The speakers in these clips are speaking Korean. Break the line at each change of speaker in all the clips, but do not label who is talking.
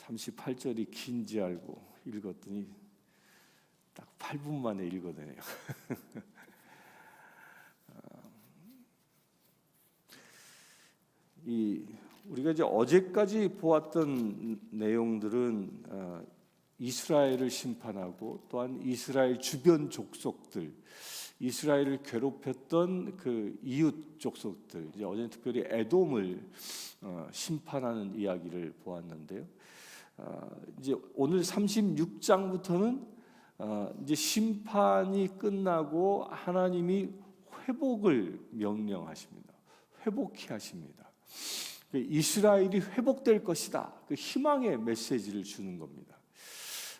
38절이 긴지 알고 읽었더니 딱 8분 만에 읽어내네요. 우리가 이제 어제까지 보았던 내용들은 이스라엘을 심판하고 또한 이스라엘 주변 족속들, 이스라엘을 괴롭혔던 그 이웃 족속들, 이제 어제는 특별히 에돔을 심판하는 이야기를 보았는데요. 이제 오늘 36장부터는 이제 심판이 끝나고 하나님이 회복을 명령하십니다. 회복케 하십니다. 이스라엘이 회복될 것이다. 그 희망의 메시지를 주는 겁니다.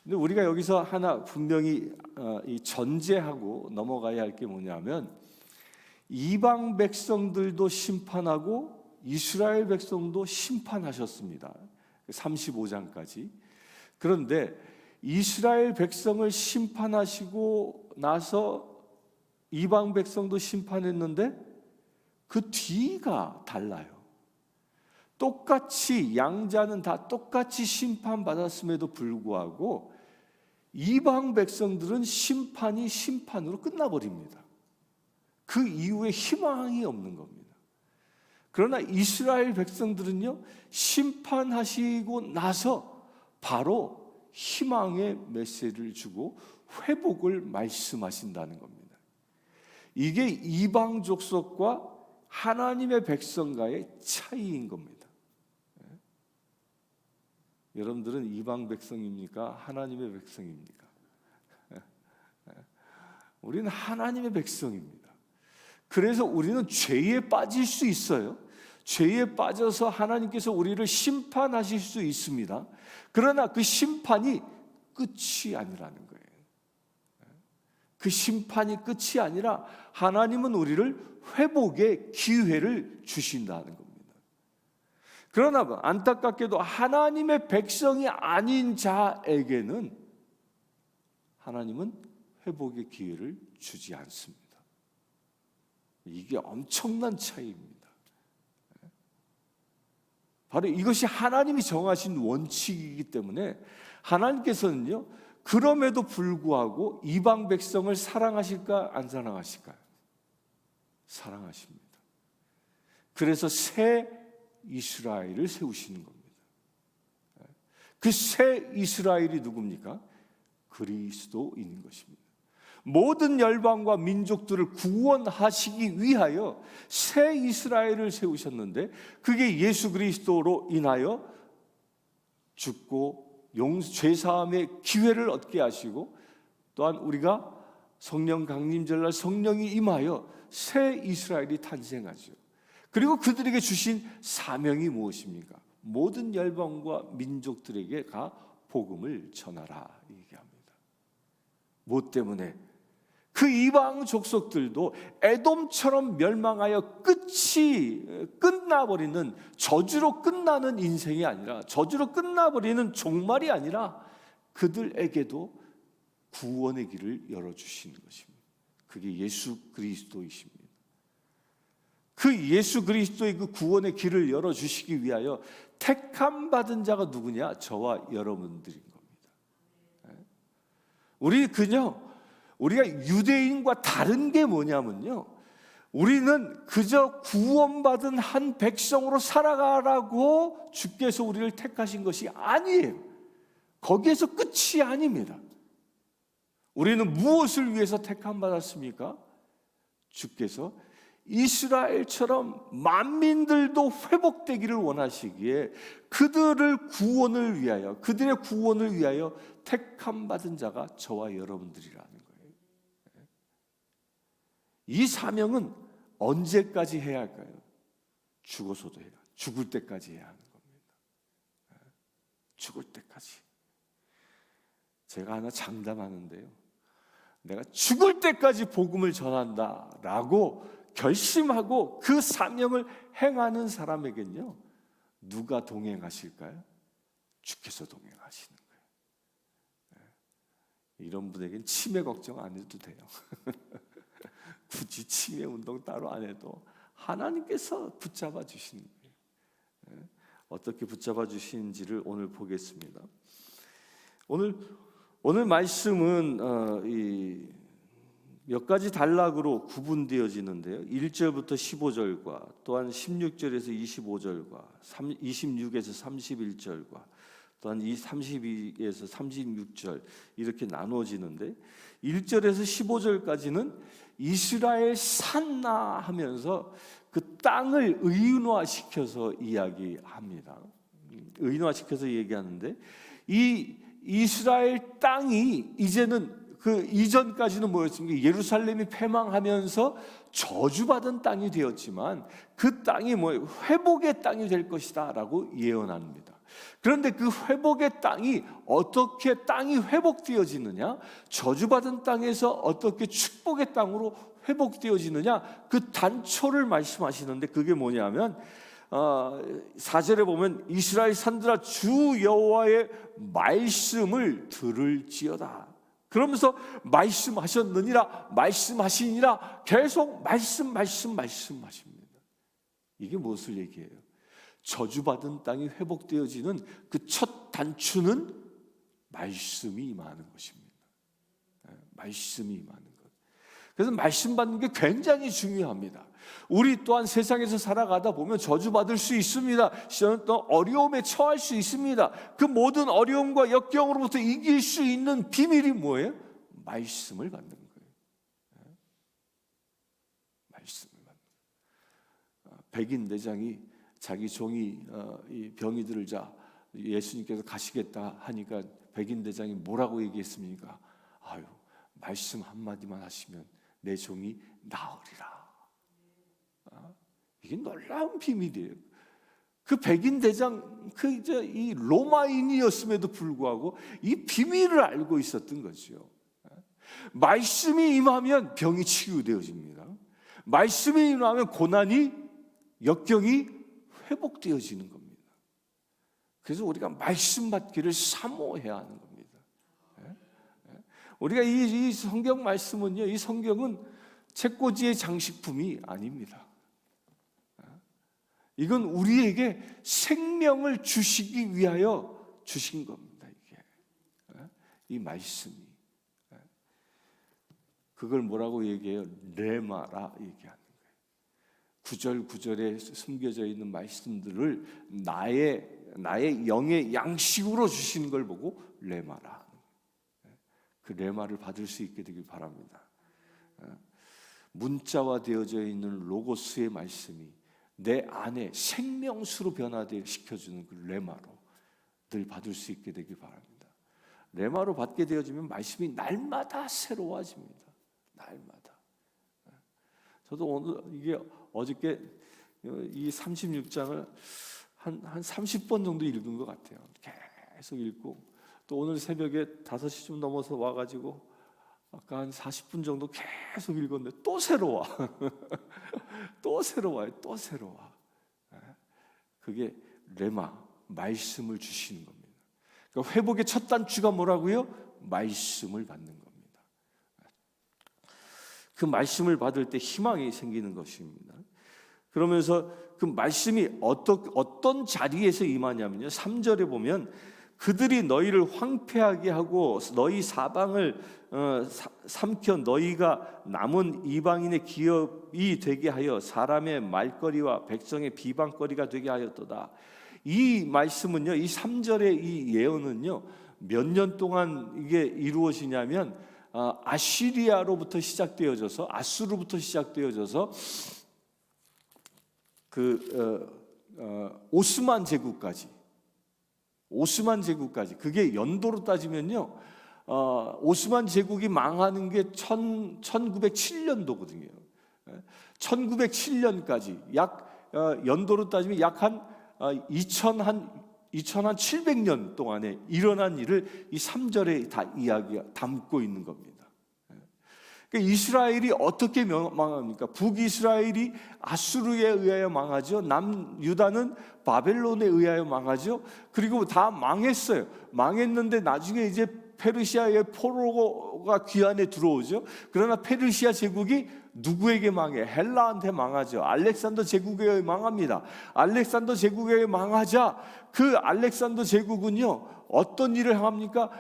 근데 우리가 여기서 하나 분명히 이 전제하고 넘어가야 할 게 뭐냐면 이방 백성들도 심판하고 이스라엘 백성도 심판하셨습니다. 35장까지. 그런데 이스라엘 백성을 심판하시고 나서 이방 백성도 심판했는데 그 뒤가 달라요. 똑같이 양자는 다 똑같이 심판받았음에도 불구하고 이방 백성들은 심판이 심판으로 끝나버립니다. 그 이후에 희망이 없는 겁니다. 그러나 이스라엘 백성들은요, 심판하시고 나서 바로 희망의 메시지를 주고 회복을 말씀하신다는 겁니다. 이게 이방 족속과 하나님의 백성과의 차이인 겁니다. 여러분들은 이방 백성입니까? 하나님의 백성입니까? 우리는 하나님의 백성입니다. 그래서 우리는 죄에 빠질 수 있어요. 죄에 빠져서 하나님께서 우리를 심판하실 수 있습니다. 그러나 그 심판이 끝이 아니라는 거예요. 그 심판이 끝이 아니라 하나님은 우리를 회복의 기회를 주신다는 겁니다. 그러나 안타깝게도 하나님의 백성이 아닌 자에게는 하나님은 회복의 기회를 주지 않습니다. 이게 엄청난 차이입니다. 바로 이것이 하나님이 정하신 원칙이기 때문에 하나님께서는요, 그럼에도 불구하고 이방 백성을 사랑하실까 안 사랑하실까요? 사랑하십니다. 그래서 새 이스라엘을 세우시는 겁니다. 그 새 이스라엘이 누굽니까? 그리스도인 것입니다. 모든 열방과 민족들을 구원하시기 위하여 새 이스라엘을 세우셨는데 그게 예수 그리스도로 인하여 죽고 죄사함의 기회를 얻게 하시고 또한 우리가 성령 강림절날 성령이 임하여 새 이스라엘이 탄생하죠. 그리고 그들에게 주신 사명이 무엇입니까? 모든 열방과 민족들에게 가 복음을 전하라 얘기합니다. 무엇 때문에? 그 이방 족속들도 에돔처럼 멸망하여 끝이 끝나버리는 저주로 끝나는 인생이 아니라 저주로 끝나버리는 종말이 아니라 그들에게도 구원의 길을 열어주시는 것입니다. 그게 예수 그리스도이십니다. 그 예수 그리스도의 그 구원의 길을 열어주시기 위하여 택함 받은 자가 누구냐? 저와 여러분들인 겁니다. 우리가 유대인과 다른 게 뭐냐면요, 우리는 그저 구원받은 한 백성으로 살아가라고 주께서 우리를 택하신 것이 아니에요. 거기에서 끝이 아닙니다. 우리는 무엇을 위해서 택함 받았습니까? 주께서 이스라엘처럼 만민들도 회복되기를 원하시기에 그들의 구원을 위하여 택함 받은 자가 저와 여러분들이라는 거예요. 이 사명은 언제까지 해야 할까요? 죽어서도 해야, 죽을 때까지 해야 하는 겁니다. 죽을 때까지. 제가 하나 장담하는데요, 내가 죽을 때까지 복음을 전한다라고 결심하고 그 사명을 행하는 사람에겐요, 누가 동행하실까요? 주께서 동행하시는 거예요. 이런 분에겐 치매 걱정 안 해도 돼요. 굳이 치매 운동 따로 안 해도 하나님께서 붙잡아 주시는 거예요. 어떻게 붙잡아 주시는지를 오늘 보겠습니다. 오늘 말씀은 몇 가지 단락으로 구분되어지는데요. 1절부터 15절과 또한 16절에서 25절과 26에서 31절과 또한 32에서 36절 이렇게 나누어지는데 1절에서 15절까지는 이스라엘 산나 하면서 그 땅을 의인화시켜서 이야기합니다. 의인화시켜서 얘기하는데 이 이스라엘 땅이 이제는 그 이전까지는 뭐였습니까? 예루살렘이 패망하면서 저주받은 땅이 되었지만 그 땅이 뭐예요? 회복의 땅이 될 것이다 라고 예언합니다. 그런데 그 회복의 땅이 어떻게 땅이 회복되어지느냐? 저주받은 땅에서 어떻게 축복의 땅으로 회복되어지느냐? 그 단초를 말씀하시는데 그게 뭐냐면 4절에 보면 이스라엘 산들아 주 여호와의 말씀을 들을지어다. 그러면서 말씀하셨느니라 말씀하시니라 계속 말씀하십니다. 이게 무엇을 얘기해요? 저주받은 땅이 회복되어지는 그 첫 단추는 말씀이 임하는 것입니다. 말씀이 임하는 것. 그래서 말씀 받는 게 굉장히 중요합니다. 우리 또한 세상에서 살아가다 보면 저주받을 수 있습니다. 또 어려움에 처할 수 있습니다. 그 모든 어려움과 역경으로부터 이길 수 있는 비밀이 뭐예요? 말씀을 받는 거예요. 말씀을 받는 거예요. 백인 대장이 자기 종이 병이 들자 예수님께서 가시겠다 하니까 백인 대장이 뭐라고 얘기했습니까? 아유, 말씀 한마디만 하시면 내 종이 나으리라. 이게 놀라운 비밀이에요. 그 백인 대장, 이 로마인이었음에도 불구하고 이 비밀을 알고 있었던 거죠. 말씀이 임하면 병이 치유되어집니다. 말씀이 임하면 고난이, 역경이 회복되어지는 겁니다. 그래서 우리가 말씀 받기를 사모해야 하는 겁니다. 우리가 이 성경 말씀은요, 이 성경은 책꽂이의 장식품이 아닙니다. 이건 우리에게 생명을 주시기 위하여 주신 겁니다. 이게 이 말씀이 그걸 뭐라고 얘기해요? 레마라 얘기하는 거예요. 구절 구절에 숨겨져 있는 말씀들을 나의 영의 양식으로 주시는 걸 보고 레마라. 그 레마를 받을 수 있게 되길 바랍니다. 문자화 되어져 있는 로고스의 말씀이 내 안에 생명수로 변화시켜주는 그 레마로 늘 받을 수 있게 되길 바랍니다. 레마로 받게 되어지면 말씀이 날마다 새로워집니다. 날마다. 저도 오늘 이게 어저께 이 36장을 한 30번 정도 읽은 것 같아요. 계속 읽고 또 오늘 새벽에 5시쯤 넘어서 와가지고 아까 한 40분 정도 계속 읽었는데 또 새로워. 또 새로워요. 또 새로워. 그게 레마, 말씀을 주시는 겁니다. 그러니까 회복의 첫 단추가 뭐라고요? 말씀을 받는 겁니다. 그 말씀을 받을 때 희망이 생기는 것입니다. 그러면서 그 말씀이 어떤 자리에서 임하냐면요. 3절에 보면 그들이 너희를 황폐하게 하고 너희 사방을 삼켜 너희가 남은 이방인의 기업이 되게 하여 사람의 말거리와 백성의 비방거리가 되게 하였도다. 이 말씀은요, 이 3절의 이 예언은요, 몇 년 동안 이게 이루어지냐면 아시리아로부터 시작되어져서 아수르부터 시작되어져서 오스만 제국까지 그게 연도로 따지면요, 오스만 제국이 망하는 게 1907년도거든요. 1907년까지 연도로 따지면 약 한 2700년 동안에 일어난 일을 이 3절에 다 담고 있는 겁니다. 그러니까 이스라엘이 어떻게 망합니까? 북이스라엘이 아수르에 의하여 망하죠. 남유다는 바벨론에 의하여 망하죠. 그리고 다 망했어요. 망했는데 나중에 이제 페르시아의 포로가 귀환에 들어오죠. 그러나 페르시아 제국이 누구에게 망해? 헬라한테 망하죠. 알렉산더 제국에 망합니다. 알렉산더 제국에 망하자 그 알렉산더 제국은요 어떤 일을 합니까?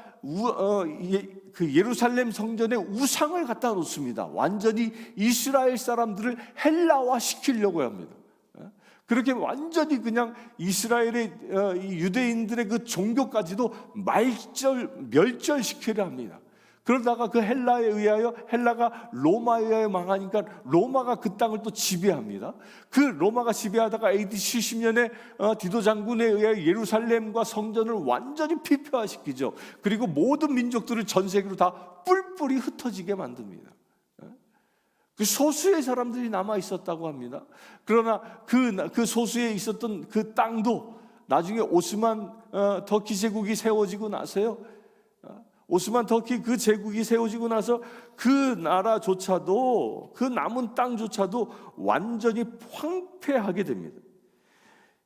그 예루살렘 성전에 우상을 갖다 놓습니다. 완전히 이스라엘 사람들을 헬라화 시키려고 합니다. 그렇게 완전히 그냥 이스라엘의 유대인들의 그 종교까지도 멸절시키려 합니다. 그러다가 그 헬라에 의하여 헬라가 로마에 의하여 망하니까 로마가 그 땅을 또 지배합니다. 그 로마가 지배하다가 AD 70년에 디도 장군에 의하여 예루살렘과 성전을 완전히 피폐화시키죠. 그리고 모든 민족들을 전 세계로 다 뿔뿔이 흩어지게 만듭니다. 그 소수의 사람들이 남아 있었다고 합니다. 그러나 그 소수에 있었던 그 땅도 나중에 오스만 터키 제국이 세워지고 나서요. 오스만 터키 그 제국이 세워지고 나서 그 나라조차도 그 남은 땅조차도 완전히 황폐하게 됩니다.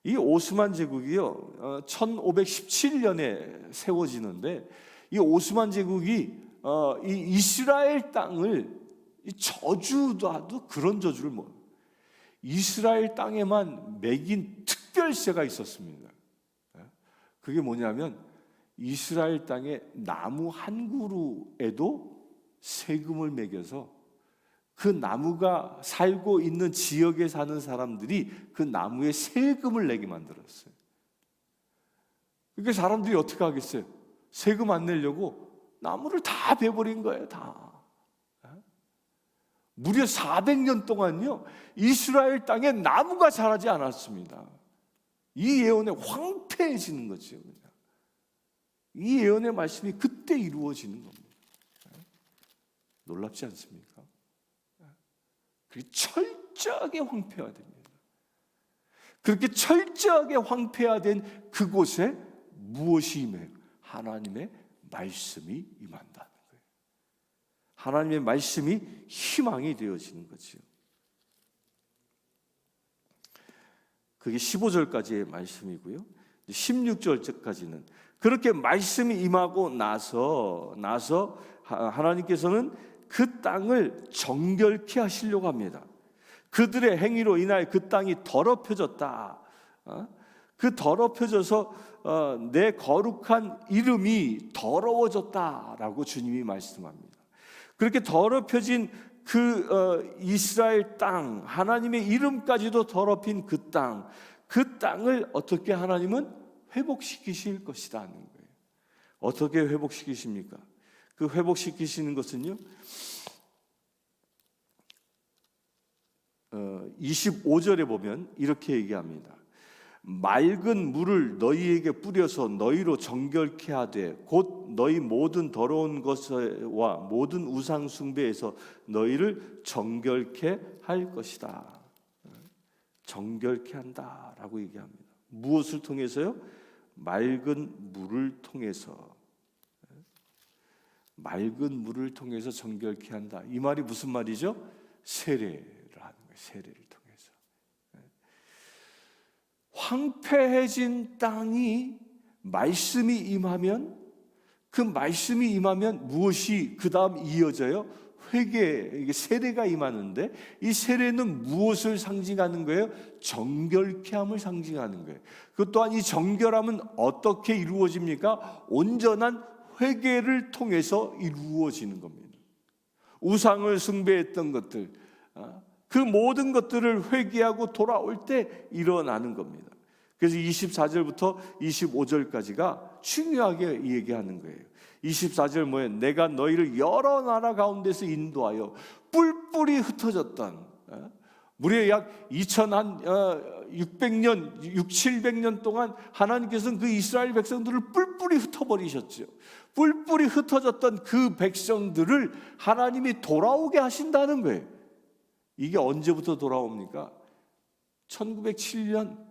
이 오스만 제국이요 1517년에 세워지는데 이 오스만 제국이 이 이스라엘 땅을 저주도 그런 저주를 이스라엘 땅에만 매긴 특별세가 있었습니다. 그게 뭐냐면 이스라엘 땅의 나무 한 그루에도 세금을 매겨서 그 나무가 살고 있는 지역에 사는 사람들이 그 나무에 세금을 내게 만들었어요. 그러니까 사람들이 어떻게 하겠어요? 세금 안 내려고 나무를 다 베버린 거예요. 다. 무려 400년 동안요 이스라엘 땅에 나무가 자라지 않았습니다. 이 예언에 황폐해지는 거죠. 이 예언의 말씀이 그때 이루어지는 겁니다. 놀랍지 않습니까? 그게 철저하게 황폐화됩니다. 그렇게 철저하게 황폐화된 그곳에 무엇이 임해요? 하나님의 말씀이 임한다는 거예요. 하나님의 말씀이 희망이 되어지는 거죠. 그게 15절까지의 말씀이고요. 16절까지는 그렇게 말씀이 임하고 나서 하나님께서는 그 땅을 정결케 하시려고 합니다. 그들의 행위로 인하여 그 땅이 더럽혀졌다. 그 더럽혀져서 내 거룩한 이름이 더러워졌다라고 주님이 말씀합니다. 그렇게 더럽혀진 그 이스라엘 땅, 하나님의 이름까지도 더럽힌 그 땅을 어떻게 하나님은 회복시키실 것이다 하는 거예요. 어떻게 회복시키십니까? 그 회복시키시는 것은요 25절에 보면 이렇게 얘기합니다. 맑은 물을 너희에게 뿌려서 너희로 정결케 하되 곧 너희 모든 더러운 것과 모든 우상 숭배에서 너희를 정결케 할 것이다. 정결케 한다라고 얘기합니다. 무엇을 통해서요? 맑은 물을 통해서. 맑은 물을 통해서 정결케 한다. 이 말이 무슨 말이죠? 세례를 하는 거예요. 세례를 통해서. 황폐해진 땅이 말씀이 임하면 그 말씀이 임하면 무엇이 그 다음 이어져요? 회개, 세례가 임하는데 이 세례는 무엇을 상징하는 거예요? 정결케 함을 상징하는 거예요. 그 또한 이 정결함은 어떻게 이루어집니까? 온전한 회개를 통해서 이루어지는 겁니다. 우상을 숭배했던 것들, 그 모든 것들을 회개하고 돌아올 때 일어나는 겁니다. 그래서 24절부터 25절까지가 중요하게 얘기하는 거예요. 24절 뭐예요? 내가 너희를 여러 나라 가운데서 인도하여 뿔뿔이 흩어졌던 무려 약 2600년, 700년 동안 하나님께서는 그 이스라엘 백성들을 뿔뿔이 흩어버리셨죠. 뿔뿔이 흩어졌던 그 백성들을 하나님이 돌아오게 하신다는 거예요. 이게 언제부터 돌아옵니까? 1907년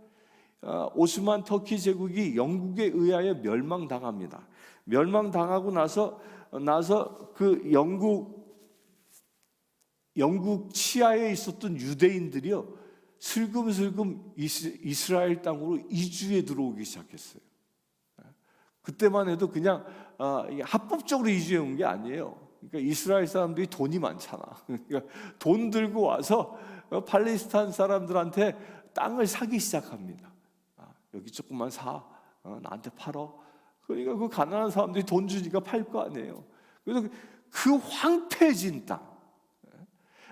오스만 터키 제국이 영국에 의하여 멸망당합니다. 멸망당하고 나서 그 영국 치하에 있었던 유대인들이요 슬금슬금 이스라엘 땅으로 이주해 들어오기 시작했어요. 그때만 해도 그냥 이게 합법적으로 이주해 온 게 아니에요. 그러니까 이스라엘 사람들이 돈이 많잖아. 그러니까 돈 들고 와서 팔레스타인 사람들한테 땅을 사기 시작합니다. 여기 조금만 사, 나한테 팔어. 그러니까 그 가난한 사람들이 돈 주니까 팔 거 아니에요. 그래서 그 황폐해진 땅,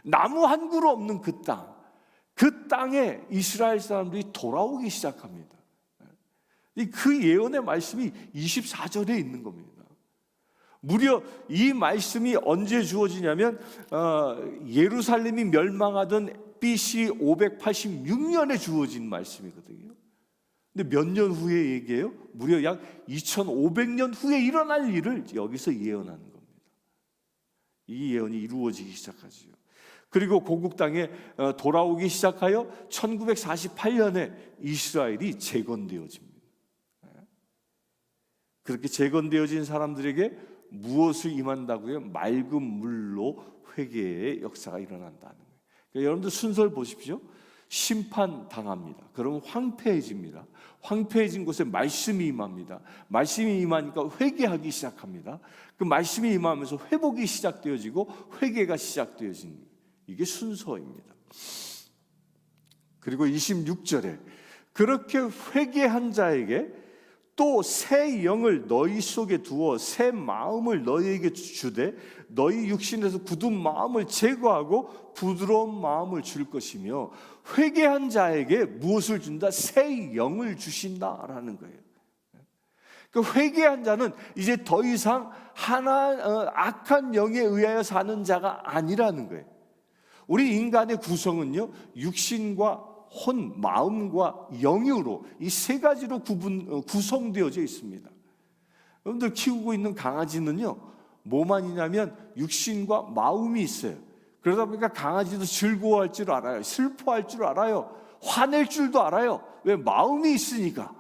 나무 한 그루 없는 그 땅, 그 땅에 이스라엘 사람들이 돌아오기 시작합니다. 그 예언의 말씀이 24절에 있는 겁니다. 무려 이 말씀이 언제 주어지냐면 예루살렘이 멸망하던 BC 586년에 주어진 말씀이거든요. 근데 몇 년 후에 얘기해요? 무려 약 2500년 후에 일어날 일을 여기서 예언하는 겁니다. 이 예언이 이루어지기 시작하죠. 그리고 고국 땅에 돌아오기 시작하여 1948년에 이스라엘이 재건되어집니다. 그렇게 재건되어진 사람들에게 무엇을 임한다고요? 맑은 물로 회개의 역사가 일어난다는 거예요. 그러니까 여러분들 순서를 보십시오. 심판당합니다. 그러면 황폐해집니다. 황폐해진 곳에 말씀이 임합니다. 말씀이 임하니까 회개하기 시작합니다. 그 말씀이 임하면서 회복이 시작되어지고 회개가 시작되어진, 이게 순서입니다. 그리고 26절에 그렇게 회개한 자에게 또 새 영을 너희 속에 두어 새 마음을 너희에게 주되 너희 육신에서 굳은 마음을 제거하고 부드러운 마음을 줄 것이며 회개한 자에게 무엇을 준다? 새 영을 주신다라는 거예요. 그 회개한 자는 이제 더 이상 악한 영에 의하여 사는 자가 아니라는 거예요. 우리 인간의 구성은요, 육신과 혼, 마음과 영으로 이 세 가지로 구성되어져 있습니다. 여러분들 키우고 있는 강아지는요, 뭐만 있냐면 육신과 마음이 있어요. 그러다 보니까 강아지도 즐거워할 줄 알아요. 슬퍼할 줄 알아요. 화낼 줄도 알아요. 왜? 마음이 있으니까.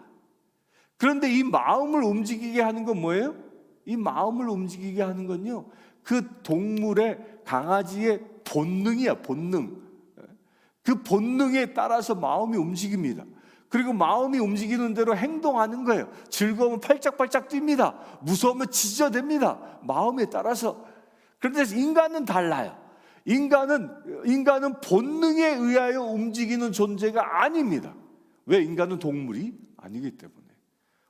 그런데 이 마음을 움직이게 하는 건 뭐예요? 이 마음을 움직이게 하는 건요, 그 동물의, 강아지의 본능이야, 본능. 그 본능에 따라서 마음이 움직입니다. 그리고 마음이 움직이는 대로 행동하는 거예요. 즐거우면 팔짝팔짝 뜁니다. 무서우면 지저댑니다. 마음에 따라서. 그런데 인간은 달라요. 인간은 본능에 의하여 움직이는 존재가 아닙니다. 왜? 인간은 동물이 아니기 때문에.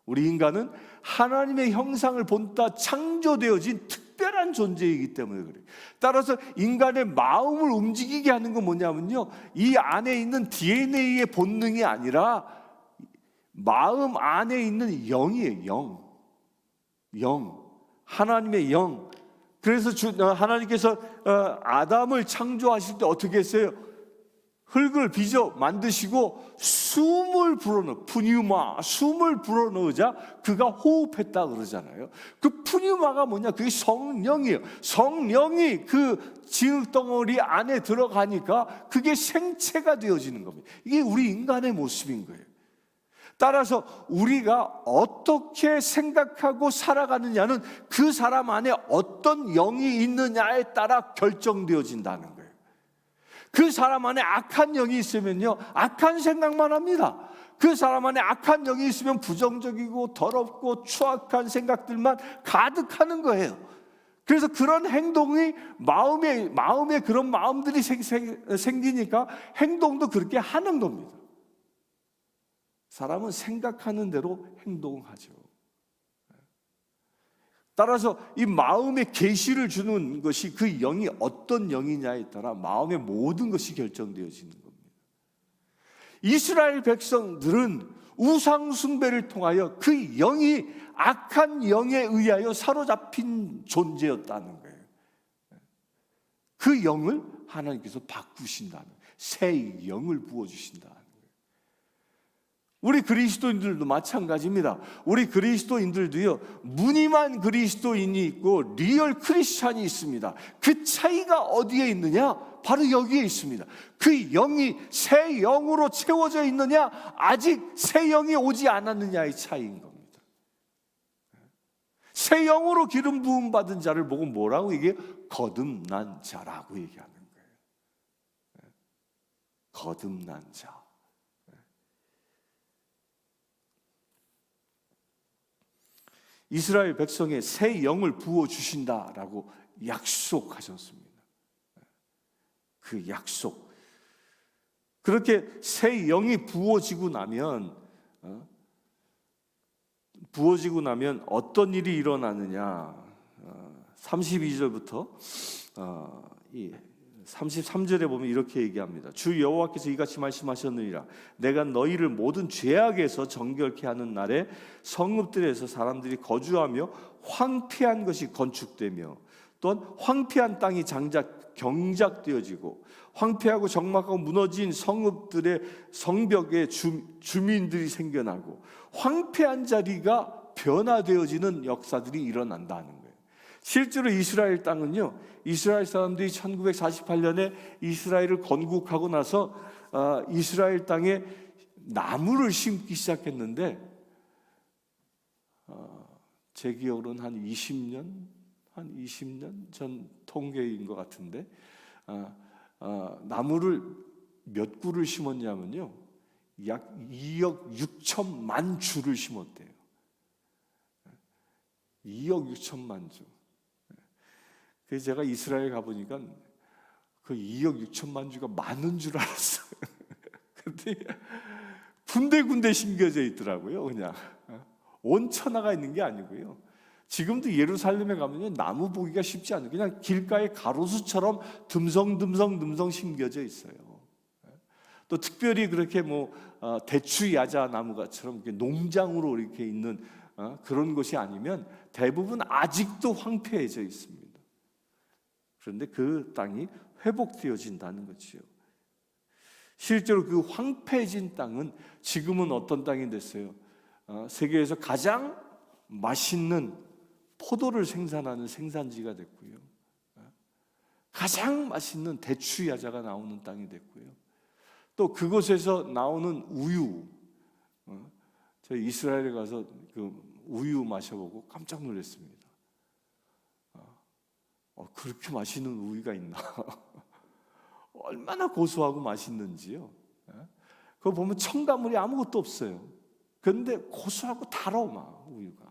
우리 인간은 하나님의 형상을 본따 창조되어진 특별한 존재이기 때문에 그래요. 따라서 인간의 마음을 움직이게 하는 건 뭐냐면요, 이 안에 있는 DNA의 본능이 아니라 마음 안에 있는 영이에요. 영. 하나님의 영. 그래서 하나님께서 아담을 창조하실 때 어떻게 했어요? 흙을 빚어 만드시고 숨을 불어넣어, 푸뉴마, 숨을 불어넣으자 그가 호흡했다 그러잖아요. 그 푸뉴마가 뭐냐? 그게 성령이에요. 성령이 그 진흙덩어리 안에 들어가니까 그게 생체가 되어지는 겁니다. 이게 우리 인간의 모습인 거예요. 따라서 우리가 어떻게 생각하고 살아가느냐는 그 사람 안에 어떤 영이 있느냐에 따라 결정되어진다는 거예요. 그 사람 안에 악한 영이 있으면요, 악한 생각만 합니다. 그 사람 안에 악한 영이 있으면 부정적이고 더럽고 추악한 생각들만 가득하는 거예요. 그래서 그런 행동이 마음에 그런 마음들이 생기니까 행동도 그렇게 하는 겁니다. 사람은 생각하는 대로 행동하죠. 따라서 이 마음에 계시를 주는 것이 그 영이 어떤 영이냐에 따라 마음의 모든 것이 결정되어지는 겁니다. 이스라엘 백성들은 우상 숭배를 통하여 그 영이 악한 영에 의하여 사로잡힌 존재였다는 거예요. 그 영을 하나님께서 바꾸신다는, 새 영을 부어주신다. 우리 그리스도인들도 마찬가지입니다. 우리 그리스도인들도요, 무늬만 그리스도인이 있고 리얼 크리스찬이 있습니다. 그 차이가 어디에 있느냐? 바로 여기에 있습니다. 그 영이 새 영으로 채워져 있느냐, 아직 새 영이 오지 않았느냐의 차이인 겁니다. 새 영으로 기름 부음 받은 자를 보고 뭐라고 얘기해요? 거듭난 자라고 얘기하는 거예요. 거듭난 자. 이스라엘 백성에 새 영을 부어주신다라고 약속하셨습니다. 그 약속. 그렇게 새 영이 부어지고 나면 어떤 일이 일어나느냐. 32절부터 33절에 보면 이렇게 얘기합니다. 주 여호와께서 이같이 말씀하셨느니라. 내가 너희를 모든 죄악에서 정결케 하는 날에 성읍들에서 사람들이 거주하며 황폐한 것이 건축되며 또한 황폐한 땅이 장작 경작되어지고 황폐하고 적막하고 무너진 성읍들의 성벽에 주민들이 생겨나고 황폐한 자리가 변화되어지는 역사들이 일어난다는 거예요. 실제로 이스라엘 땅은요, 이스라엘 사람들이 1948년에 이스라엘을 건국하고 나서 이스라엘 땅에 나무를 심기 시작했는데 제 기억으로는 한 20년 전 통계인 것 같은데 나무를 몇 그루를 심었냐면요, 약 2억 6천만 주를 심었대요. 2억 6천만 주. 그래서 제가 이스라엘 가보니까 그 2억 6천만 주가 많은 줄 알았어요. 근데 군데군데 심겨져 있더라고요. 그냥 온 천하가 있는 게 아니고요. 지금도 예루살렘에 가면요, 나무 보기가 쉽지 않아요. 그냥 길가에 가로수처럼 듬성 심겨져 있어요. 또 특별히 그렇게 대추 야자 나무가처럼 농장으로 이렇게 있는 그런 곳이 아니면 대부분 아직도 황폐해져 있습니다. 그런데 그 땅이 회복되어진다는 거지요. 실제로 그 황폐해진 땅은 지금은 어떤 땅이 됐어요? 세계에서 가장 맛있는 포도를 생산하는 생산지가 됐고요. 가장 맛있는 대추 야자가 나오는 땅이 됐고요. 또 그곳에서 나오는 우유, 저희 이스라엘에 가서 그 우유 마셔보고 깜짝 놀랐습니다. 그렇게 맛있는 우유가 있나? 얼마나 고소하고 맛있는지요. 그거 보면 첨가물이 아무것도 없어요. 그런데 고소하고 달아 막 우유가.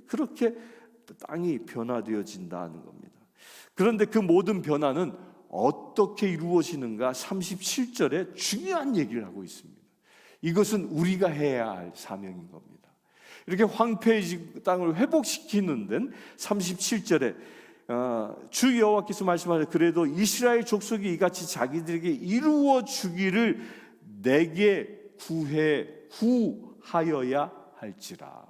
그렇게 땅이 변화되어진다는 겁니다. 그런데 그 모든 변화는 어떻게 이루어지는가 37절에 중요한 얘기를 하고 있습니다. 이것은 우리가 해야 할 사명인 겁니다. 이렇게 황폐해진 땅을 회복시키는 데는 37절에 주 여호와께서 말씀하셨 그래도 이스라엘 족속이 이같이 자기들에게 이루어 주기를 내게 구하여야 할지라.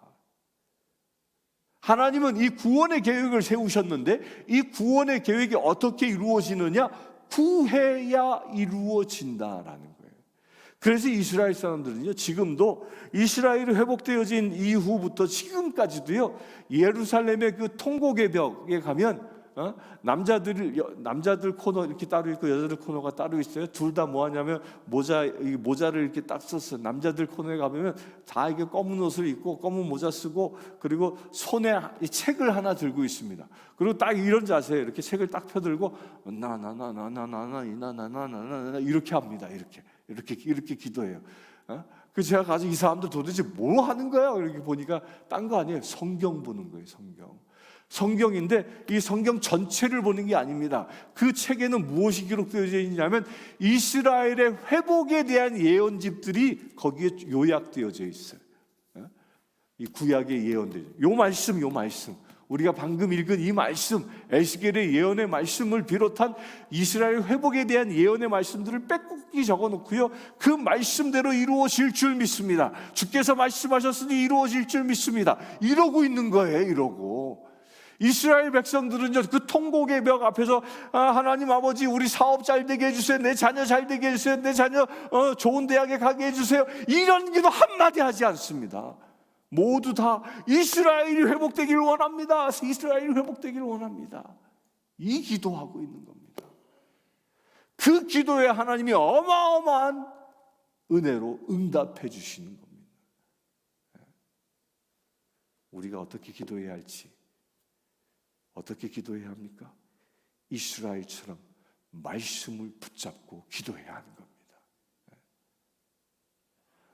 하나님은 이 구원의 계획을 세우셨는데 이 구원의 계획이 어떻게 이루어지느냐? 구해야 이루어진다라는 거예요. 그래서 이스라엘 사람들은요, 지금도 이스라엘이 회복되어진 이후부터 지금까지도요, 예루살렘의 그 통곡의 벽에 가면 남자들 코너 이렇게 따로 있고 여자들 코너가 따로 있어요. 둘 다 뭐 하냐면 모자를 이렇게 딱 썼어요. 남자들 코너에 가보면 다 이게 검은 옷을 입고 검은 모자 쓰고 그리고 손에 책을 하나 들고 있습니다. 그리고 딱 이런 자세에 이렇게 책을 딱 펴들고 나나나나나나나나나나나 이렇게 합니다. 이렇게 기도해요. 그 제가 가서 이 사람들 도대체 뭐 하는 거야? 이렇게 보니까 딴 거 아니에요. 성경 보는 거예요. 성경인데 이 성경 전체를 보는 게 아닙니다. 그 책에는 무엇이 기록되어져 있냐면 이스라엘의 회복에 대한 예언집들이 거기에 요약되어져 있어요. 이 구약의 예언들, 요 말씀 우리가 방금 읽은 이 말씀, 에스겔의 예언의 말씀을 비롯한 이스라엘 회복에 대한 예언의 말씀들을 빽빽히 적어놓고요, 그 말씀대로 이루어질 줄 믿습니다. 주께서 말씀하셨으니 이루어질 줄 믿습니다. 이러고 있는 거예요. 이러고 이스라엘 백성들은요, 그 통곡의 벽 앞에서 하나님 아버지, 우리 사업 잘 되게 해주세요. 내 자녀 잘 되게 해주세요. 내 자녀 좋은 대학에 가게 해주세요. 이런 기도 한마디 하지 않습니다. 모두 다 이스라엘이 회복되기를 원합니다. 이스라엘이 회복되기를 원합니다. 이 기도하고 있는 겁니다. 그 기도에 하나님이 어마어마한 은혜로 응답해 주시는 겁니다. 우리가 어떻게 기도해야 할지, 어떻게 기도해야 합니까? 이스라엘처럼 말씀을 붙잡고 기도해야 하는 겁니다.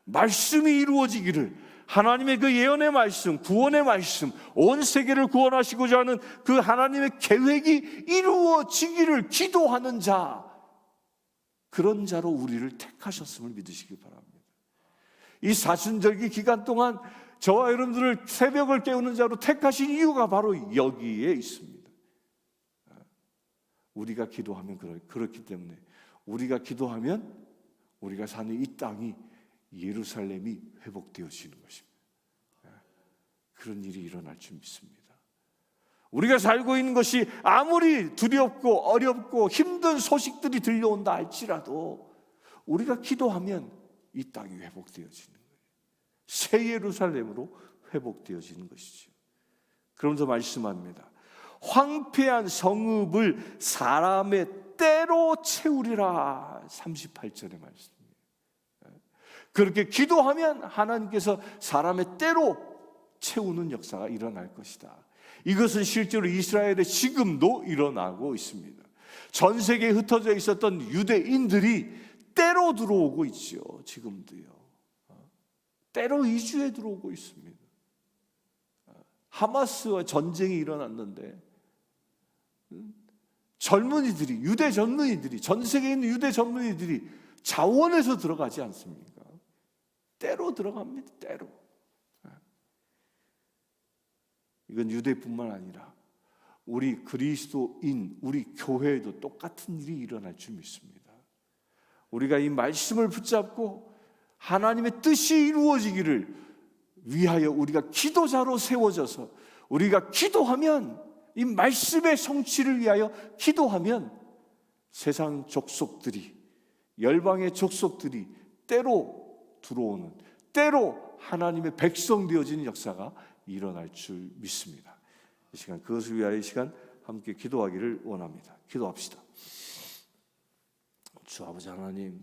말씀이 이루어지기를 하나님의 그 예언의 말씀, 구원의 말씀, 온 세계를 구원하시고자 하는 그 하나님의 계획이 이루어지기를 기도하는 자, 그런 자로 우리를 택하셨음을 믿으시기 바랍니다. 이 사순절기 기간 동안 저와 여러분들을 새벽을 깨우는 자로 택하신 이유가 바로 여기에 있습니다. 우리가 기도하면 그렇기 때문에, 우리가 기도하면 우리가 사는 이 땅이, 예루살렘이 회복되어지는 것입니다. 그런 일이 일어날 줄 믿습니다. 우리가 살고 있는 것이 아무리 두렵고 어렵고 힘든 소식들이 들려온다 할지라도 우리가 기도하면 이 땅이 회복되어지는 거예요. 새 예루살렘으로 회복되어지는 것이죠. 그러면서 말씀합니다. 황폐한 성읍을 사람의 때로 채우리라. 38절의 말씀입니다. 그렇게 기도하면 하나님께서 사람의 때로 채우는 역사가 일어날 것이다. 이것은 실제로 이스라엘에 지금도 일어나고 있습니다. 전 세계에 흩어져 있었던 유대인들이 때로 들어오고 있죠. 지금도요. 때로 이주해 들어오고 있습니다. 하마스와 전쟁이 일어났는데 젊은이들이, 유대 젊은이들이, 전 세계에 있는 유대 젊은이들이 자원해서 들어가지 않습니까? 때로 들어갑니다. 때로. 이건 유대뿐만 아니라 우리 그리스도인, 우리 교회에도 똑같은 일이 일어날 줄 믿습니다. 우리가 이 말씀을 붙잡고 하나님의 뜻이 이루어지기를 위하여 우리가 기도자로 세워져서 우리가 기도하면, 이 말씀의 성취를 위하여 기도하면 세상 족속들이, 열방의 족속들이 때로 들어오는, 때로 하나님의 백성 되어지는 역사가 일어날 줄 믿습니다. 이 시간, 그것을 위하여 이 시간 함께 기도하기를 원합니다. 기도합시다. 주 아버지 하나님,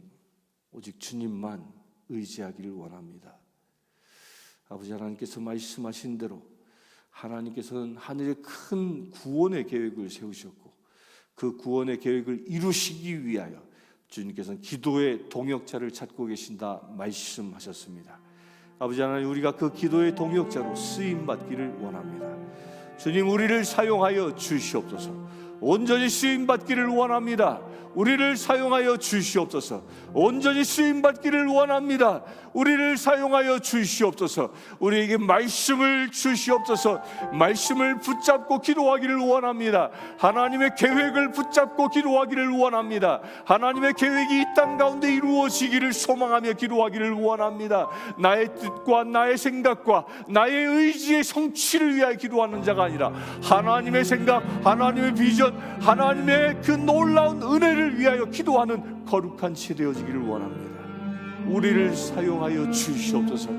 오직 주님만 의지하기를 원합니다. 아버지 하나님께서 말씀하신 대로 하나님께서는 하늘의 큰 구원의 계획을 세우셨고 그 구원의 계획을 이루시기 위하여 주님께서는 기도의 동역자를 찾고 계신다 말씀하셨습니다. 아버지 하나님, 우리가 그 기도의 동역자로 쓰임받기를 원합니다. 주님, 우리를 사용하여 주시옵소서. 온전히 쓰임받기를 원합니다. 우리를 사용하여 주시옵소서. 온전히 쓰임받기를 원합니다. 우리를 사용하여 주시옵소서. 우리에게 말씀을 주시옵소서. 말씀을 붙잡고 기도하기를 원합니다. 하나님의 계획을 붙잡고 기도하기를 원합니다. 하나님의 계획이 이 땅 가운데 이루어지기를 소망하며 기도하기를 원합니다. 나의 뜻과 나의 생각과 나의 의지의 성취를 위하여 기도하는 자가 아니라 하나님의 생각, 하나님의 비전, 하나님의 그 놀라운 은혜를 위하여 기도하는 거룩한 치 되어지기를 원합니다. 우리를 사용하여 주시옵소서.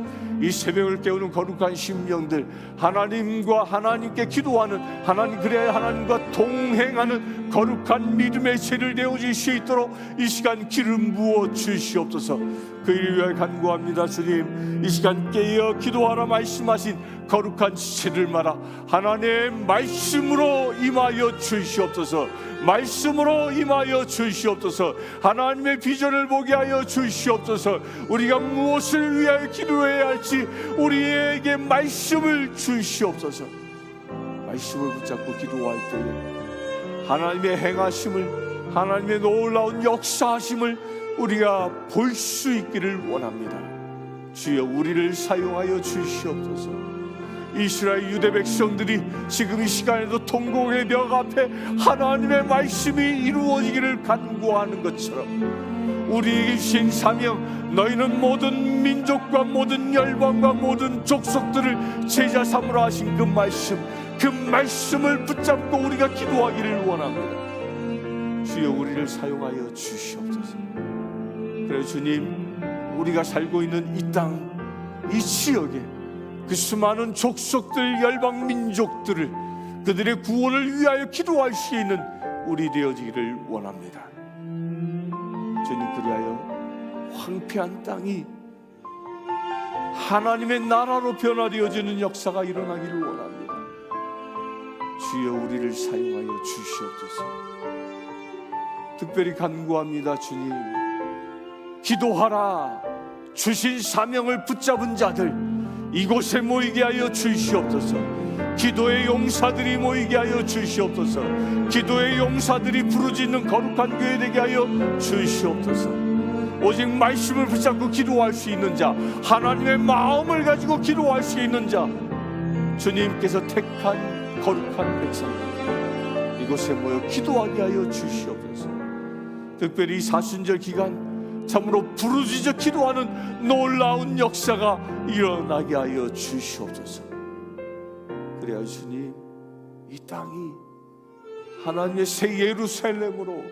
이 새벽을 깨우는 거룩한 심령들, 하나님과 하나님께 기도하는, 하나님, 그래야 하나님과 동행하는 거룩한 믿음의 채를 내어질 수 있도록 이 시간 기름 부어 주시옵소서. 그 일을 위하여 간구합니다. 주님, 이 시간 깨어 기도하라 말씀하신 거룩한 지체를 말아 하나님의 말씀으로 임하여 주시옵소서. 말씀으로 임하여 주시옵소서. 하나님의 비전을 보게 하여 주시옵소서. 우리가 무엇을 위하여 기도해야 할지 우리에게 말씀을 주시옵소서. 말씀을 붙잡고 기도할 때에 하나님의 행하심을, 하나님의 놀라운 역사하심을 우리가 볼 수 있기를 원합니다. 주여, 우리를 사용하여 주시옵소서. 이스라엘 유대 백성들이 지금 이 시간에도 통곡의 벽 앞에 하나님의 말씀이 이루어지기를 간구하는 것처럼 우리에게 주신 사명, 너희는 모든 민족과 모든 열방과 모든 족속들을 제자 삼으라 하신 그 말씀을 붙잡고 우리가 기도하기를 원합니다. 주여, 우리를 사용하여 주시옵소서. 그래 주님, 우리가 살고 있는 이 땅, 이 지역에 그 수많은 족속들, 열방 민족들을, 그들의 구원을 위하여 기도할 수 있는 우리 되어지기를 원합니다. 주님, 그리하여 황폐한 땅이 하나님의 나라로 변화되어지는 역사가 일어나기를 원합니다. 주여, 우리를 사용하여 주시옵소서. 특별히 간구합니다. 주님, 기도하라. 주신 사명을 붙잡은 자들, 이곳에 모이게 하여 주시옵소서. 기도의 용사들이 모이게 하여 주시옵소서. 기도의 용사들이 부르짖는 거룩한 교회 되게 하여 주시옵소서. 오직 말씀을 붙잡고 기도할 수 있는 자, 하나님의 마음을 가지고 기도할 수 있는 자, 주님께서 택한 거룩한 백성들 이곳에 모여 기도하게 하여 주시옵소서. 특별히 사순절 기간 참으로 부르짖어 기도하는 놀라운 역사가 일어나게 하여 주시옵소서. 그래야 주님, 이 땅이 하나님의 새 예루살렘으로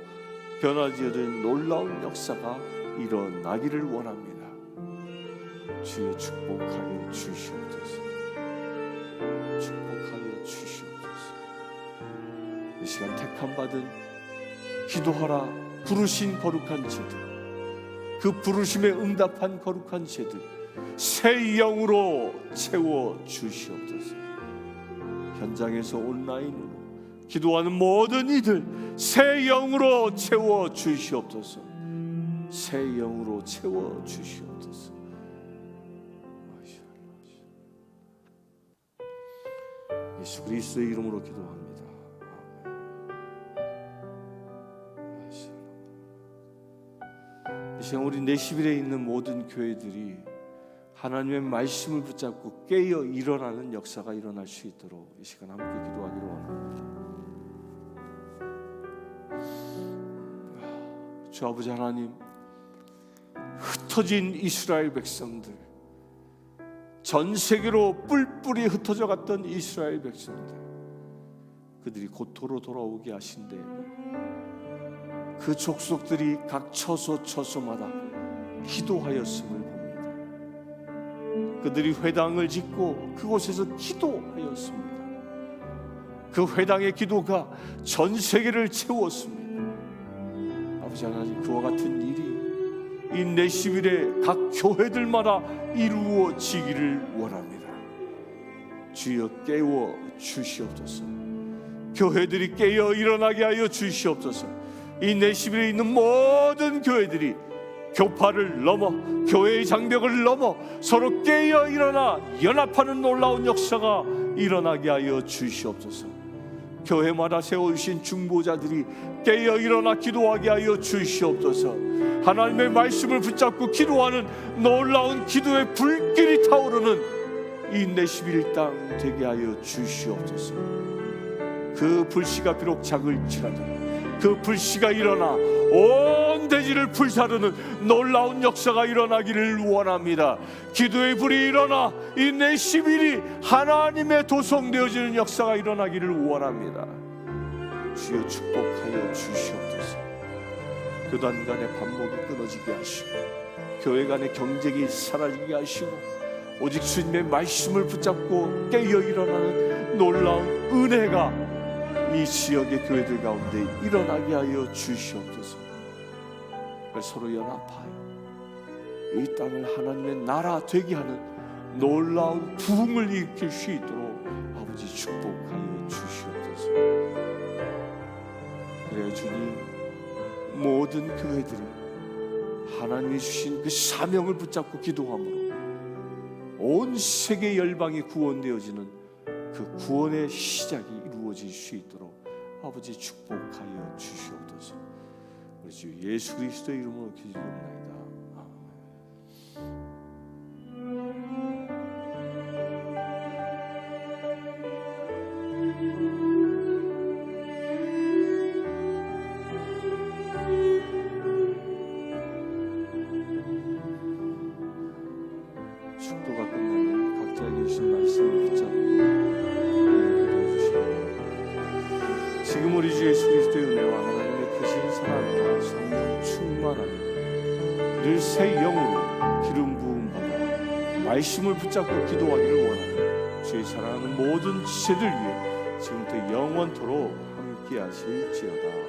변화되어진 놀라운 역사가 일어나기를 원합니다. 주여 축복하여 주시옵소서. 축복하여 주시옵소서. 이 시간 택함받은 기도하라 부르신 거룩한 제들, 그 부르심에 응답한 거룩한 제들 새 영으로 채워 주시옵소서. 현장에서 온라인으로 기도하는 모든 이들 새 영으로 채워 주시옵소서. 새 영으로 채워 주시옵소서. 예수 그리스도의 이름으로 기도합니다. 이 시간 우리 내시빌에 있는 모든 교회들이 하나님의 말씀을 붙잡고 깨어 일어나는 역사가 일어날 수 있도록 이 시간 함께 기도하기를 원합니다. 주 아버지 하나님, 흩어진 이스라엘 백성들, 전 세계로 뿔뿔이 흩어져 갔던 이스라엘 백성들, 그들이 고토로 돌아오게 하신데 그 족속들이 각 처소마다 기도하였음을 봅니다. 그들이 회당을 짓고 그곳에서 기도하였습니다. 그 회당의 기도가 전 세계를 채웠습니다. 아버지 하나님, 그와 같은 일이 이 내시빌의 각 교회들마다 이루어지기를 원합니다. 주여 깨워 주시옵소서. 교회들이 깨어 일어나게 하여 주시옵소서. 이 내시빌에 있는 모든 교회들이 교파를 넘어 교회의 장벽을 넘어 서로 깨어 일어나 연합하는 놀라운 역사가 일어나게 하여 주시옵소서. 교회마다 세워주신 중보자들이 깨어 일어나 기도하게 하여 주시옵소서. 하나님의 말씀을 붙잡고 기도하는 놀라운 기도의 불길이 타오르는 이 내시빌 땅 되게 하여 주시옵소서. 그 불씨가 비록 작을지라도 그 불씨가 일어나 온 대지를 불사르는 놀라운 역사가 일어나기를 원합니다. 기도의 불이 일어나 이 내시빌이 하나님의 도성되어지는 역사가 일어나기를 원합니다. 주여 축복하여 주시옵소서. 교단 간의 반목이 끊어지게 하시고 교회 간의 경쟁이 사라지게 하시고 오직 주님의 말씀을 붙잡고 깨어 일어나는 놀라운 은혜가 이 지역의 교회들 가운데 일어나게 하여 주시옵소서. 서로 연합하여 이 땅을 하나님의 나라 되게 하는 놀라운 부흥을 일으킬 수 있도록 아버지 축복하여 주시옵소서. 그래야 주님, 모든 교회들이 하나님이 주신 그 사명을 붙잡고 기도함으로 온 세계 열방이 구원되어지는 그 구원의 시작이 이루어질 수 있도록 아버지 축복하여 주시옵소서. 우리 주 예수 그리스도의 이름으로 기도합니다. 축도가 끝나면 각자에게 주신 말씀을 붙잡고 기도해 주시옵소서. 지금 우리 주 예수 그리스도의 은혜와 하나님의 크신 사랑과 성령 충만함이 늘 새 영으로 기름 부음 받아 말씀을 붙잡고 기도하기를 원하는 주의 사랑하는 모든 지체들 위해 지금부터 영원토록 함께 하실지어다.